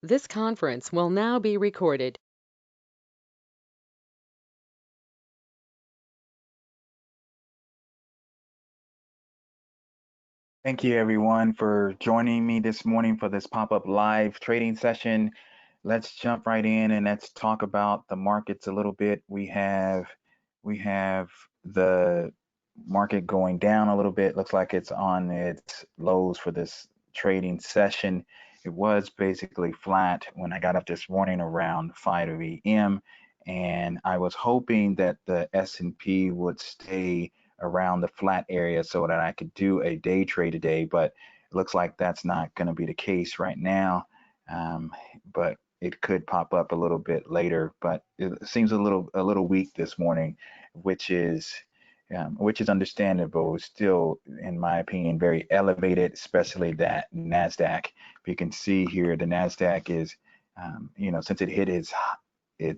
This conference will now be recorded. Thank you everyone for joining me this morning for this pop-up live trading session. Let's jump right in and let's talk about the markets a little bit. We have the market going down a little bit. Looks like it's on its lows for this trading session. It was basically flat when I got up this morning around 5 a.m. and I was hoping that the S&P would stay around the flat area so that I could do a day trade today, but it looks like that's not going to be the case right now. But it could pop up a little bit later, but it seems a little weak this morning, which is understandable. It's still, in my opinion, very elevated, especially that Nasdaq. You can see here the Nasdaq is, since it hit its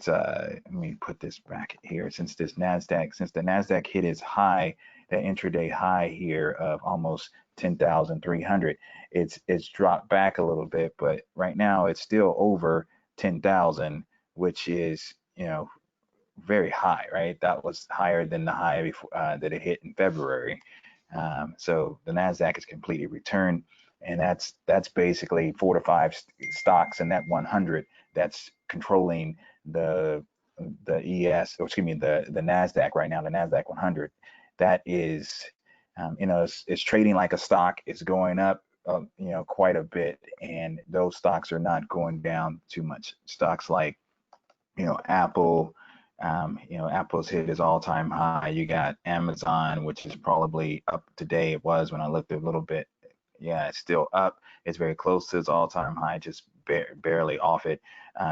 let me put this back here. Since the Nasdaq hit its high, the intraday high here of almost 10,300, it's dropped back a little bit, but right now it's still over 10,000, which is very high, right? That was higher than the high before, that it hit in February. So the Nasdaq is completely returned, and that's basically 4 to 5 stocks in that 100 that's controlling the the ES, or excuse me, the Nasdaq right now. The Nasdaq 100, that is, it's trading like a stock. It's going up, quite a bit, and those stocks are not going down too much. Stocks like Apple. Apple's hit its all-time high. You got Amazon, which is probably up today. It was when I looked a little bit. Yeah, it's still up. It's very close to its all-time high, just barely off it.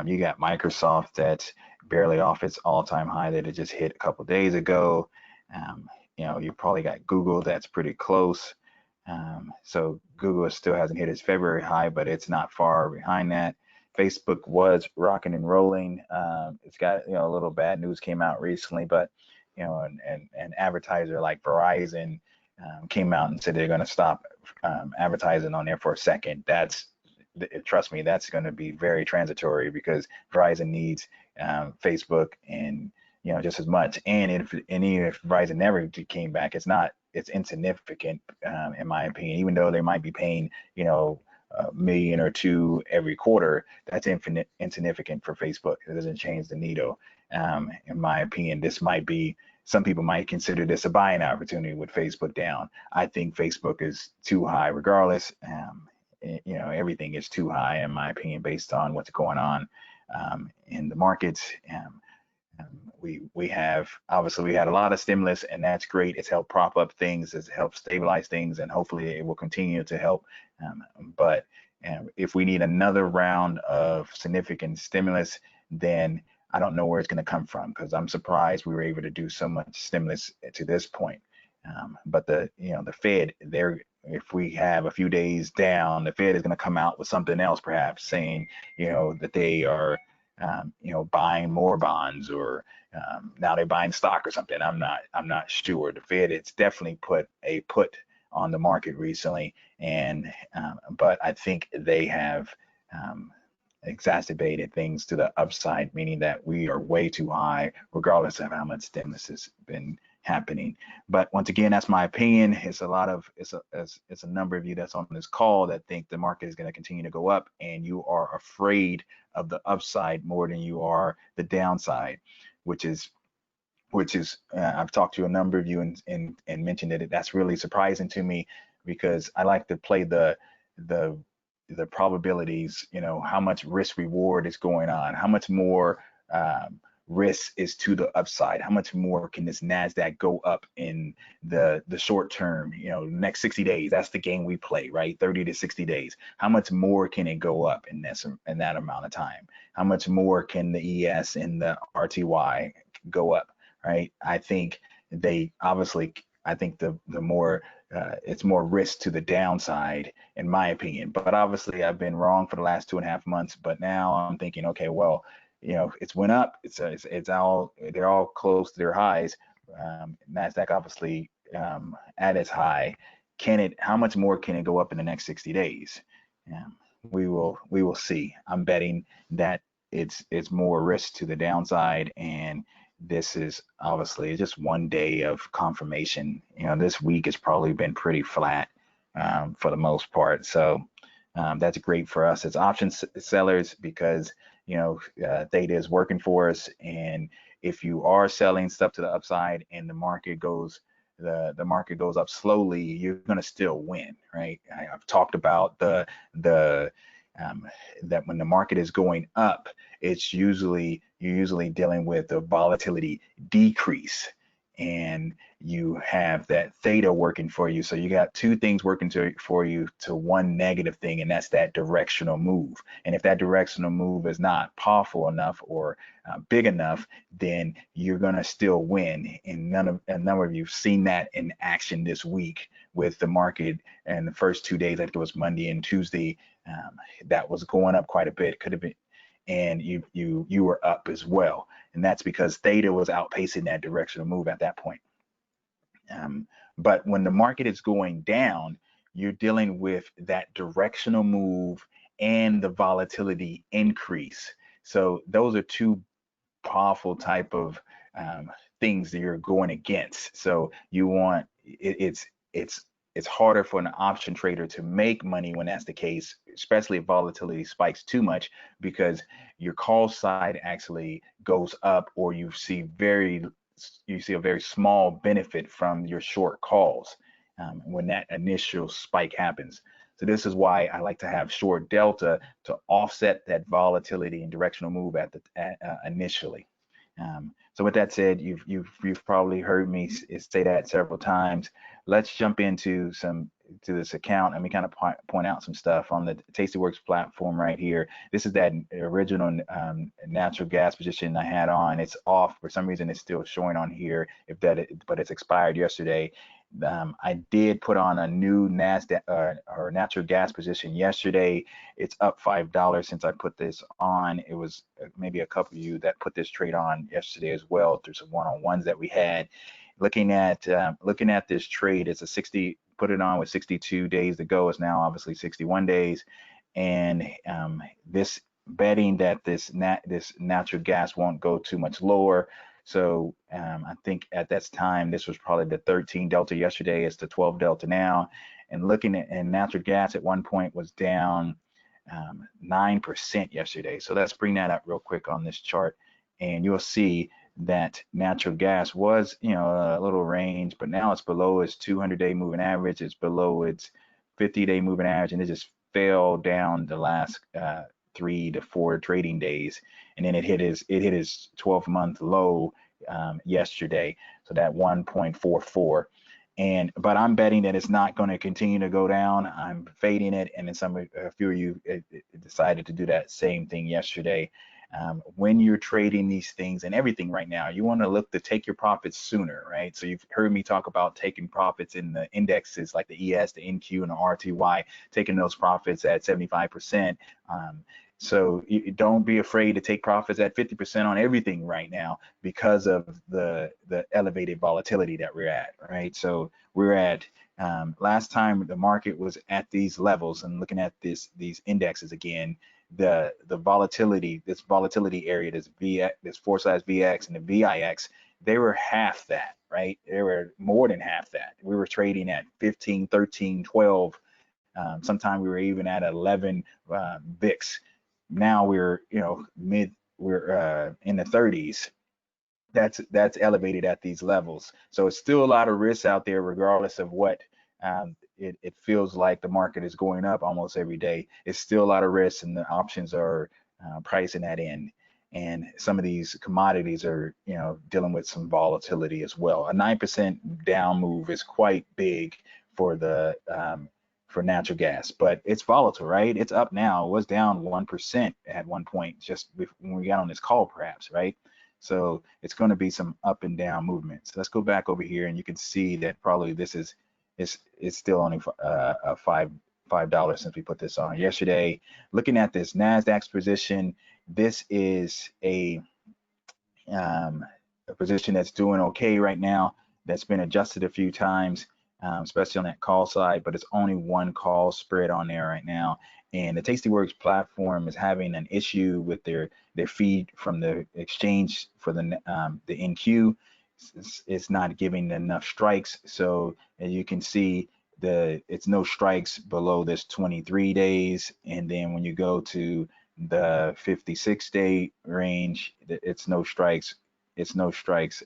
You got Microsoft that's barely off its all-time high that it just hit a couple days ago. You probably got Google that's pretty close. So Google still hasn't hit its February high, but it's not far behind that. Facebook was rocking and rolling. It's got, a little bad news came out recently, but an advertiser like Verizon came out and said they're going to stop advertising on there for a second. Trust me, that's going to be very transitory because Verizon needs Facebook and just as much. And even if Verizon never came back, it's insignificant in my opinion. Even though they might be paying a million or two every quarter, that's insignificant for Facebook. It doesn't change the needle. In my opinion, some people might consider this a buying opportunity with Facebook down. I think Facebook is too high regardless. Everything is too high in my opinion based on what's going on in the markets. We had a lot of stimulus, and that's great. It's helped prop up things, it's helped stabilize things, and hopefully it will continue to help. But if we need another round of significant stimulus, then I don't know where it's going to come from, because I'm surprised we were able to do so much stimulus to this point. But the Fed, if we have a few days down, the Fed is going to come out with something else, perhaps saying that they are buying more bonds, or now they're buying stock or something. I'm not sure. The Fed, it's definitely put a put on the market recently, and but I think they have exacerbated things to the upside, meaning that we are way too high, regardless of how much stimulus has been happening. But once again, that's my opinion. It's a number of you that's on this call that think the market is going to continue to go up, and you are afraid of the upside more than you are the downside, which is I've talked to a number of you and mentioned that that's really surprising to me, because I like to play the the probabilities, how much risk reward is going on, how much more risk is to the upside, how much more can this Nasdaq go up in the short term, next 60 days. That's the game we play, right? 30 to 60 days. How much more can it go up in that amount of time? How much more can the ES and the RTY go up, right? I think the more it's more risk to the downside, in my opinion. But obviously, I've been wrong for the last 2.5 months. But now I'm thinking, okay, well, it's went up. It's all they're all close to their highs. Nasdaq obviously at its high. How much more can it go up in the next 60 days? Yeah. we will see. I'm betting that it's more risk to the downside, and this is obviously just one day of confirmation. This week has probably been pretty flat for the most part. So that's great for us as option sellers because theta is working for us. And if you are selling stuff to the upside and the market goes up slowly, you're going to still win, right? I've talked about the um, that when the market is going up, you're usually dealing with a volatility decrease, and you have that theta working for you. So you got two things working for you to one negative thing, and that's that directional move. And if that directional move is not powerful enough or big enough, then you're gonna still win. And a number of you've seen that in action this week with the market. And the first 2 days, I think it was Monday and Tuesday, that was going up quite a bit. Could have been, and you were up as well. And that's because theta was outpacing that directional move at that point. Um, but when the market is going down, you're dealing with that directional move and the volatility increase. So those are two powerful type of um, things that you're going against. So you want it's harder for an option trader to make money when that's the case, especially if volatility spikes too much, because your call side actually goes up, or you see a very small benefit from your short calls when that initial spike happens. So this is why I like to have short delta to offset that volatility and directional move initially. So with that said, you've probably heard me say that several times. Let's jump to this account, and we kind of point out some stuff on the Tastyworks platform right here. This is that original natural gas position I had on. It's off for some reason. It's still showing on here, but it's expired yesterday. I did put on a new NASDAQ or natural gas position yesterday. It's up $5 since I put this on. It was maybe a couple of you that put this trade on yesterday as well through some one-on-ones that we had. Looking at this trade, it's a 60. Put it on with 62 days to go. It's now obviously 61 days, and this betting that this natural gas won't go too much lower. So I think at that time, this was probably the 13 delta yesterday. It's the 12 delta now. And looking at and natural gas at one point was down 9% yesterday. So let's bring that up real quick on this chart, and you'll see that natural gas was, a little range, but now it's below its 200-day moving average. It's below its 50-day moving average, and it just fell down the last 3 to 4 trading days, and then it hit its 12-month low yesterday, so that 1.44. But I'm betting that it's not going to continue to go down. I'm fading it, and then a few of you decided to do that same thing yesterday. When you're trading these things and everything right now, you want to look to take your profits sooner, right? So you've heard me talk about taking profits in the indexes like the ES, the NQ, and the RTY, taking those profits at 75%. So you don't be afraid to take profits at 50% on everything right now because of the elevated volatility that we're at, right? So we're at last time the market was at these levels, and looking at these indexes again, the volatility, this volatility area, this four size VX and the VIX, they were half that, right? They were more than half that. We were trading at 15, 13, 12. Sometime we were even at 11 VIX. Now we're, we're in the 30s. That's elevated at these levels. So it's still a lot of risks out there, regardless of what it feels like the market is going up almost every day. It's still a lot of risks, and the options are pricing that in. And some of these commodities are, dealing with some volatility as well. A 9% down move is quite big for the for natural gas, but it's volatile, right? It's up now. It was down 1% at one point, just when we got on this call, perhaps, right? So it's going to be some up and down movement. So let's go back over here, and you can see that probably this is it's still only a $5 since we put this on yesterday. Looking at this Nasdaq's position, this is a position that's doing okay right now. That's been adjusted a few times. especially on that call side, but it's only one call spread on there right now. And the Tastyworks platform is having an issue with their feed from the exchange for the NQ. It's not giving enough strikes. So as you can see, it's no strikes below this 23 days, and then when you go to the 56-day range, it's no strikes. It's no strikes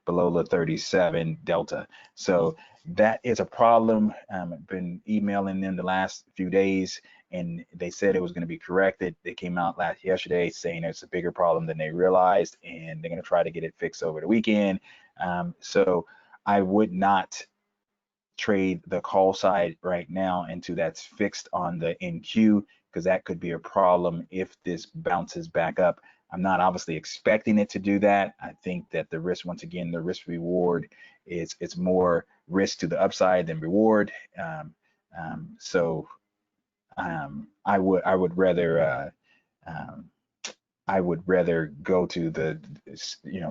below the 37 delta. So that is a problem. I've been emailing them the last few days, and they said it was going to be corrected. They came out yesterday saying it's a bigger problem than they realized, and they're going to try to get it fixed over the weekend. So I would not trade the call side right now into that's fixed on the NQ, because that could be a problem if this bounces back up. I'm not obviously expecting it to do that. I think that the risk, once again, the risk reward it's more risk to the upside than reward. So I would rather go to the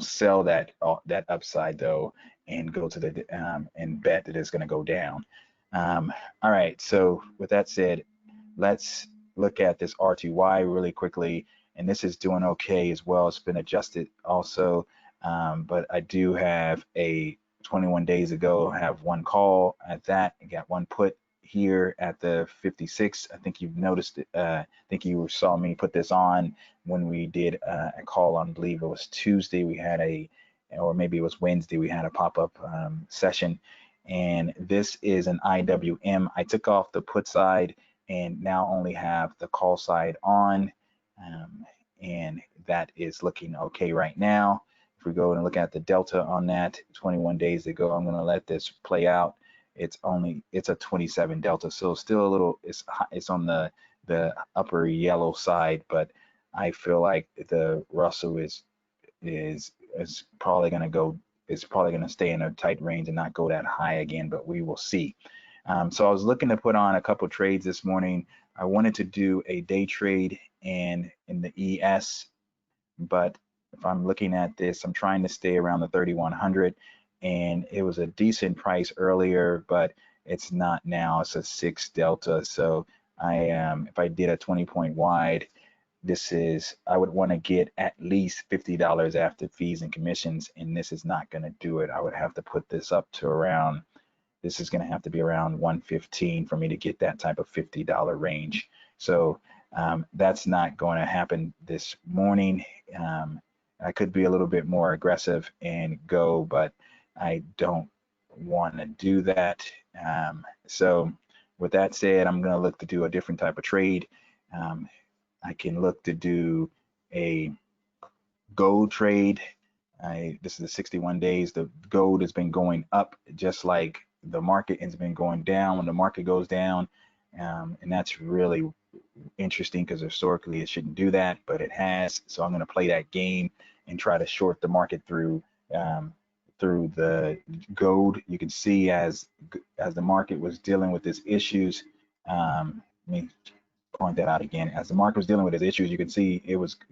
sell that upside though, and go to the and bet that it's going to go down. All right, so with that said, let's look at this R2Y really quickly, and this is doing okay as well. It's been adjusted also, but I do have a 21 days ago have one call at that and got one put here at the 56. I think you've noticed it. I think you saw me put this on when we did a call on, I believe it was Tuesday. We had or maybe it was Wednesday, we had a pop-up session, and this is an IWM. I took off the put side and now only have the call side on, and that is looking okay right now. If we go and look at the delta on that 21 days ago, I'm going to let this play out. It's a 27 delta, so still a little, it's on the upper yellow side, but I feel like the Russell is probably going to go, is probably going to stay in a tight range and not go that high again, but we will see. So I was looking to put on a couple trades this morning. I wanted to do a day trade in the ES, but if I'm looking at this, I'm trying to stay around the 3100, and it was a decent price earlier, but it's not now. It's a 6 delta. So if I did a 20-point wide, I would want to get at least $50 after fees and commissions, and this is not going to do it. I would have to put this up to around, this is going to have to be around 115 for me to get that type of $50 range. So that's not going to happen this morning. I could be a little bit more aggressive and go, but I don't want to do that. So with that said, I'm going to look to do a different type of trade. I can look to do a gold trade. This is the 61 days. The gold has been going up just like the market has been going down when the market goes down. And that's really interesting because historically it shouldn't do that, but it has. So I'm going to play that game and try to short the market through the gold. You can see as the market was dealing with its issues. Let me point that out again. As the market was dealing with its issues, you can see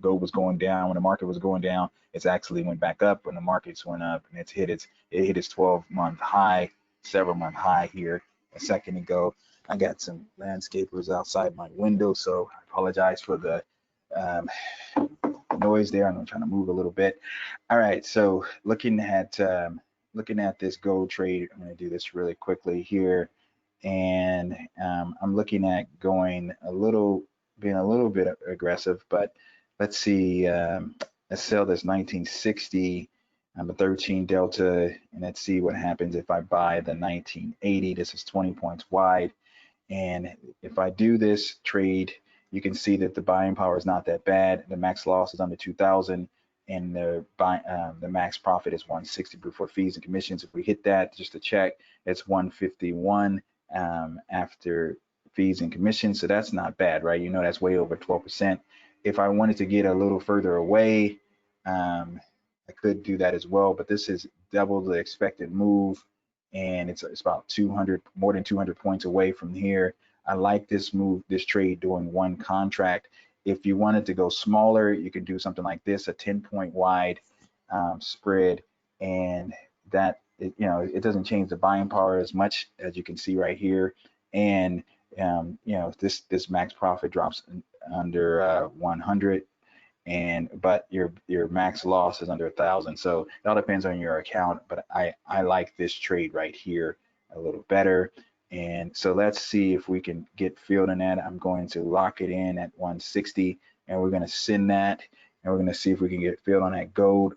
gold was going down. When the market was going down, it's actually went back up. When the markets went up, and it hit its 12-month high, several month high here a second ago. I got some landscapers outside my window, so I apologize for the noise there. I'm trying to move a little bit. All right, so looking at this gold trade, I'm going to do this really quickly here, and I'm looking at being a little bit aggressive, but let's see. Let's sell this 1960. I'm a 13 delta, and let's see what happens if I buy the 1980. This is 20 points wide. And if I do this trade, you can see that the buying power is not that bad. The max loss is under 2,000, and the max profit is 160 before fees and commissions. If we hit that, just to check, it's 151 after fees and commissions. So that's not bad, right? You know, that's way over 12%. If I wanted to get a little further away, I could do that as well, but this is double the expected move, and it's about 200, more than 200 points away from here. I like this move, this trade doing one contract. If you wanted to go smaller, you could do something like this, a 10-point wide spread, and that it doesn't change the buying power as much as you can see right here. And this max profit drops under 100, but your max loss is under 1,000. So it all depends on your account. But I like this trade right here a little better. And so let's see if we can get filled in that. I'm going to lock it in at 160, and we're going to send that, and we're going to see if we can get filled on that gold.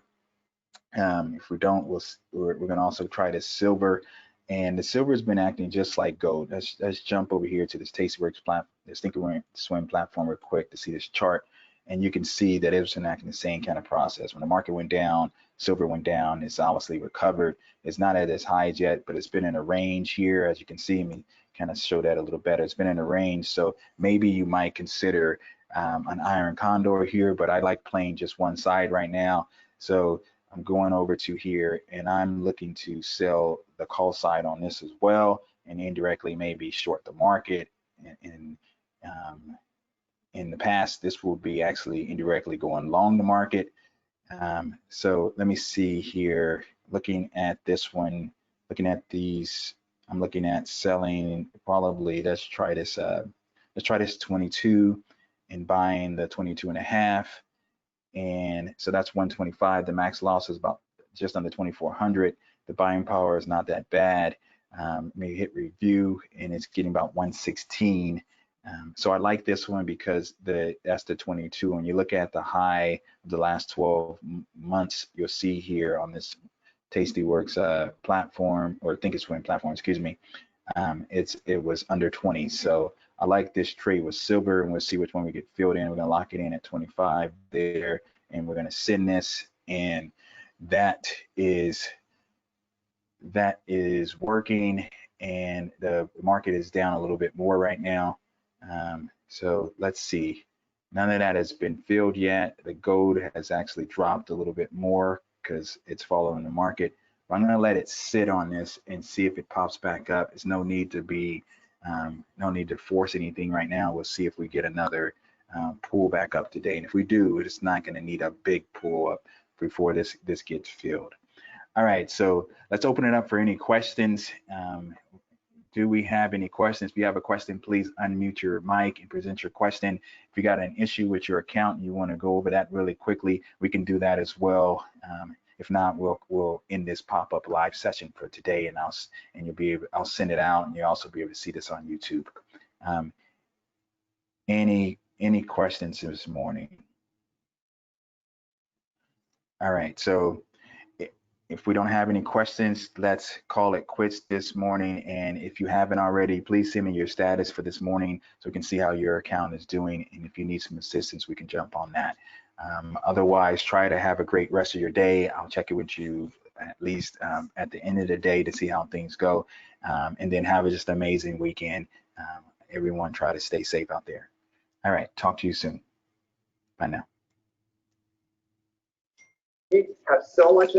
If we don't, we're going to also try this silver, and the silver has been acting just like gold. Let's jump over here to this Tastyworks platform, this Thinkorswim platform real quick to see this chart, and you can see that it's been acting the same kind of process. When the market went down, silver went down. It's obviously recovered. It's not at its highs yet, but it's been in a range here, as you can see. Me kind of show that a little better. It's been in a range, so maybe you might consider an iron condor here, but I like playing just one side right now. So I'm going over to here, and I'm looking to sell the call side on this as well, and indirectly maybe short the market. In the past, this will be actually indirectly going long the market. So let me see here. Looking at this one, looking at these, I'm looking at selling probably. Let's try this. Let's try this 22 and buying the 22 and a half. And so that's 125. The max loss is about just under 2,400. The buying power is not that bad. Maybe hit review, and it's getting about 116. So I like this one because that's the 22. When you look at the high of the last 12 months, you'll see here on this Tastyworks platform, or Thinkorswim platform, excuse me, it was under 20. So I like this trade with silver, and we'll see which one we get filled in. We're gonna lock it in at 25 there, and we're gonna send this, and that is working, and the market is down a little bit more right now. So let's see. None of that has been filled yet. The gold has actually dropped a little bit more because it's following the market. But I'm going to let it sit on this and see if it pops back up. There's no need to force anything right now. We'll see if we get another pull back up today. And if we do, it's not going to need a big pull up before this gets filled. All right, so let's open it up for any questions. Do we have any questions? If you have a question, please unmute your mic and present your question. If you got an issue with your account and you want to go over that really quickly, we can do that as well. If not, we'll end this pop-up live session for today, and I'll send it out, and you'll also be able to see this on YouTube. Any questions this morning? All right, so if we don't have any questions, let's call it quits this morning. And if you haven't already, please send me your status for this morning so we can see how your account is doing. And if you need some assistance, we can jump on that. Otherwise, try to have a great rest of your day. I'll check it with you at least at the end of the day to see how things go. And then have just an amazing weekend. Everyone try to stay safe out there. All right, talk to you soon. Bye now. Have so much